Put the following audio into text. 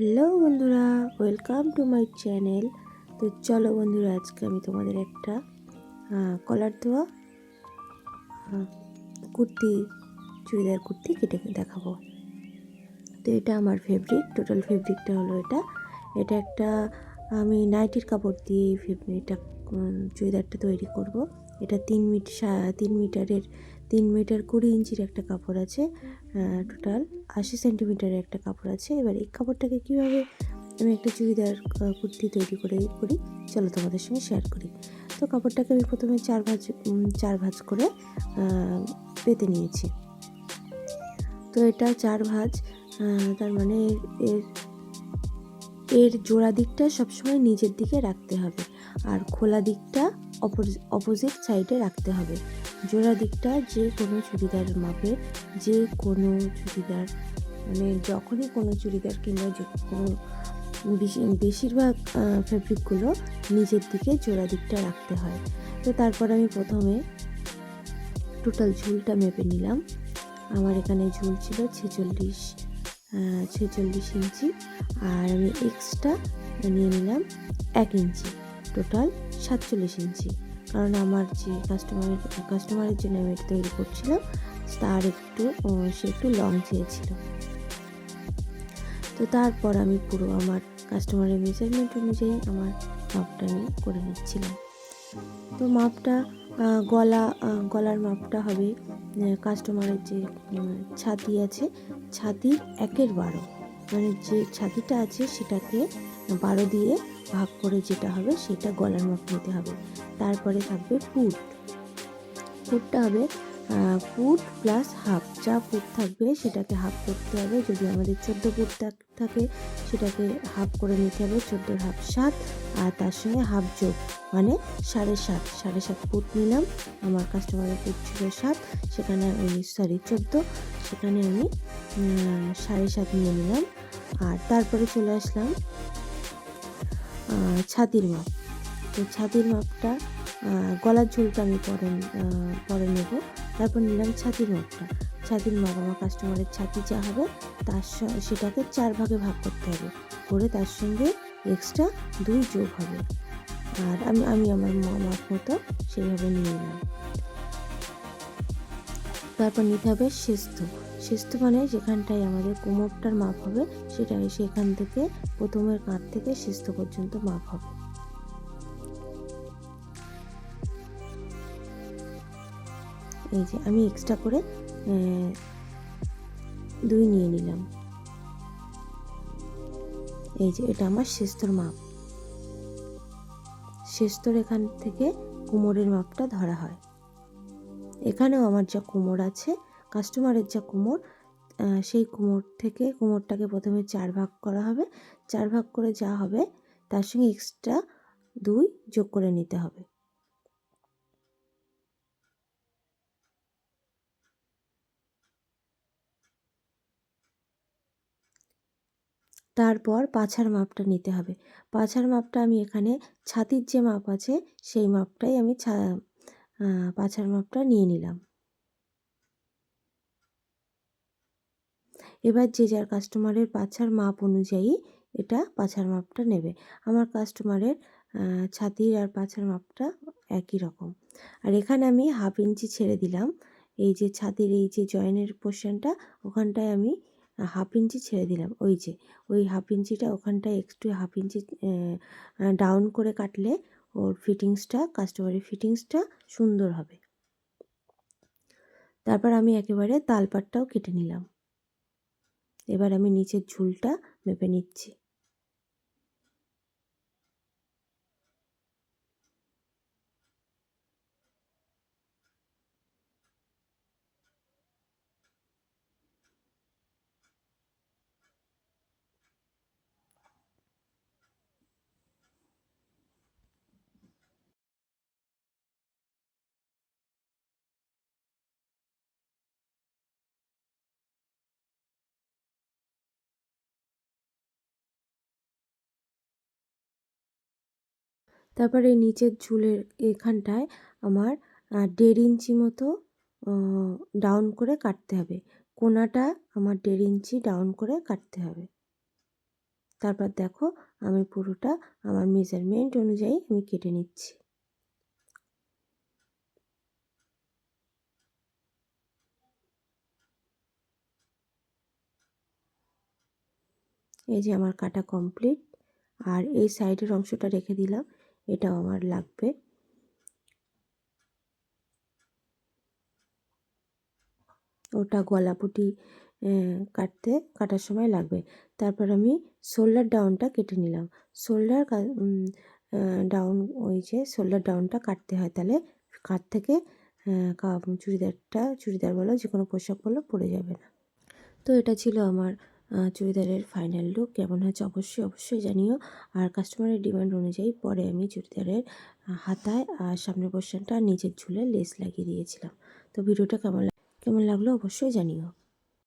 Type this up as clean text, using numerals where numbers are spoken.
Hello বন্ধুরা, welcome to my channel. তো চলো বন্ধুরা, আজকে আমি তোমাদের একটা কলার দেওয়া কুর্তি, চুড়িদার কুর্তি কেটে দেখাবো। তো এটা আমার ফেব্রিক, টোটাল ফেব্রিকটা হলো এটা। এটা একটা আমি নাইটির কাপড় দিয়ে এটা চুড়িদারটা তৈরি করব। এটা 3 মিটারের 3 মিটার 20 ইঞ্চির একটা কাপড় আছে, টোটাল 80 সেন্টিমিটারের একটা কাপড় আছে। এবার এই কাপড়টাকে কীভাবে আমি একটা চুড়িদার কুর্তি তৈরি করি চলো তোমাদের সঙ্গে শেয়ার করি। তো কাপড়টাকে আমি প্রথমে চার ভাঁজ করে পেতে নিয়েছি। তো এটা 4 ভাঁজ, তার মানে এর এর জোড়া দিকটা সবসময় নিচের দিকে রাখতে হবে, আর খোলা দিকটা অপোজিট সাইডে রাখতে হবে। জোড়া দিকটা যে কোনো চুড়িদার মাপের, যে কোনো চুড়িদার মানে যখনই কোনো চুড়িদার কিংবা যে কোনো বেশিরভাগ ফেব্রিকগুলো নিচের দিকে জোড়া দিকটা রাখতে হয়। তো তারপর আমি প্রথমে টোটাল ঝুলটা মেপে নিলাম। আমার এখানে ঝুল ছিল 46 ইঞ্চি, আর আমি এক্সট্রা নিয়ে নিলাম 1 ইঞ্চি, টোটাল 47 ইঞ্চি। কারণ আমার যে কাস্টমারের জন্য আমি এটা তৈরি করছিলাম, তার সে একটু লং চেয়েছিল। তো তারপর আমি পুরো আমার কাস্টমারের মেজারমেন্ট অনুযায়ী আমার মাপটা আমি করে নিচ্ছিলাম। তো মাপটা গলার মাপটা হবে কাস্টমারের যে ছাতি আছে, ছাতির 1/12, মানে যে ছাতিটা আছে সেটাকে 12 দিয়ে ভাগ করে যেটা হবে সেটা গলার মাপ নিতে হবে। তারপরে থাকবে পুটটা হবে পুট প্লাস হাফ। যা পুট থাকবে সেটাকে হাফ করতে হবে। যদি আমাদের 14 পুট থাকে সেটাকে হাফ করে নিতে হবে, 14 হাফ 7, আর তার সঙ্গে হাফ যোগ মানে 7.5 পুট নিলাম। আমার কাস্টমারের পুট ছিল 7, সেখানে 14, সেখানে আমি 7.5 নিয়ে নিলাম। আর তারপরে চলে আসলাম ছাতির মাপ। তো ছাতির মাপটা, গলার ঝুলটা আমি পরে নেব। তারপর নিলাম ছাতির মাপটা। ছাতির মাপ আমার কাস্টমারের ছাতি যা হবে সেটাকে 4 ভাগে ভাগ করতে হবে, করে তার সঙ্গে এক্সট্রা 2 যোগ হবে। আর আমি আমার মাপ মতো সেইভাবে নিয়ে নিলাম। তারপর নিতে হবে শেস্ত মানে যেখানটায় আমাদের কোমরটার মাপ হবে সেখান থেকে প্রথমের কাঁধ থেকে শেস্ত পর্যন্ত মাপ হবে। এই যে আমি এক্সট্রা করে 2 নিয়ে নিলাম। এই যে এটা আমার শেস্তর মাপ। শেস্তর এখান থেকে কোমরের মাপটা ধরা হয়। এখানেও আমার যা কোমর আছে, কাস্টমারের যা কোমর, সেই কোমর থেকে কোমরটাকে প্রথমে 4 ভাগ করা হবে। 4 ভাগ করে যা হবে তার সঙ্গে এক্সট্রা 2 যোগ করে নিতে হবে। তারপর পাছার মাপটা নিতে হবে। পাছার মাপটা আমি এখানে ছাতির যে মাপ আছে সেই মাপটাই আমি পাছার মাপটা নিয়ে নিলাম। এবার যে যার কাস্টমারের পাছার মাপ অনুযায়ী এটা পাছার মাপটা নেবে। আমার কাস্টমারের ছাতির আর পাছার মাপটা একই রকম। আর এখানে আমি 1/2 ইঞ্চি ছেড়ে দিলাম। এই যে ছাতির এই যে জয়েনের পোর্শনটা, ওখানটায় আমি 1/2 ইঞ্চি ছেড়ে দিলাম। ওই 1/2 ইঞ্চিটা ওখানটায় একটু 1/2 ইঞ্চি ডাউন করে কাটলে ওর কাস্টমারের ফিটিংসটা সুন্দর হবে। তারপর আমি একেবারে তালপাটটাও কেটে নিলাম। এবার আমি নিচের ঝুলটা মেপে নিচ্ছি। তারপরে নিচের ঝুলের এখানটায় আমার 1.5 ইঞ্চি মতো ডাউন করে কাটতে হবে। কোণাটা আমার 1.5 ইঞ্চি ডাউন করে কাটতে হবে। তারপর দেখো আমি পুরোটা আমার মেজারমেন্ট অনুযায়ী আমি কেটে নিচ্ছি। এই যে আমার কাটা কমপ্লিট। আর এই সাইডের অংশটা রেখে দিলাম, এটাও আমার লাগবে। ওটা গলাপুটি কাটার সময় লাগবে। তারপর আমি শোল্ডার ডাউনটা কেটে নিলাম। শোল্ডার ডাউন, ওই যে শোল্ডার ডাউনটা কাটতে হয়, তাহলে কাঁধ থেকে চুড়িদার বলো যে কোনো পোশাক বলো পরে যাবে না। তো এটা ছিল আমার চুড়িদারের ফাইনাল লুক। কেমন হয়েছে অবশ্যই জানিও। আর কাস্টমারের ডিমান্ড অনুযায়ী পরে আমি চুড়িদারের হাতায় আর সামনের পোর্শনটা নিচের ঝুলে লেস লাগিয়ে দিয়েছিলাম। তো ভিডিওটা কেমন লাগলো অবশ্যই জানিও।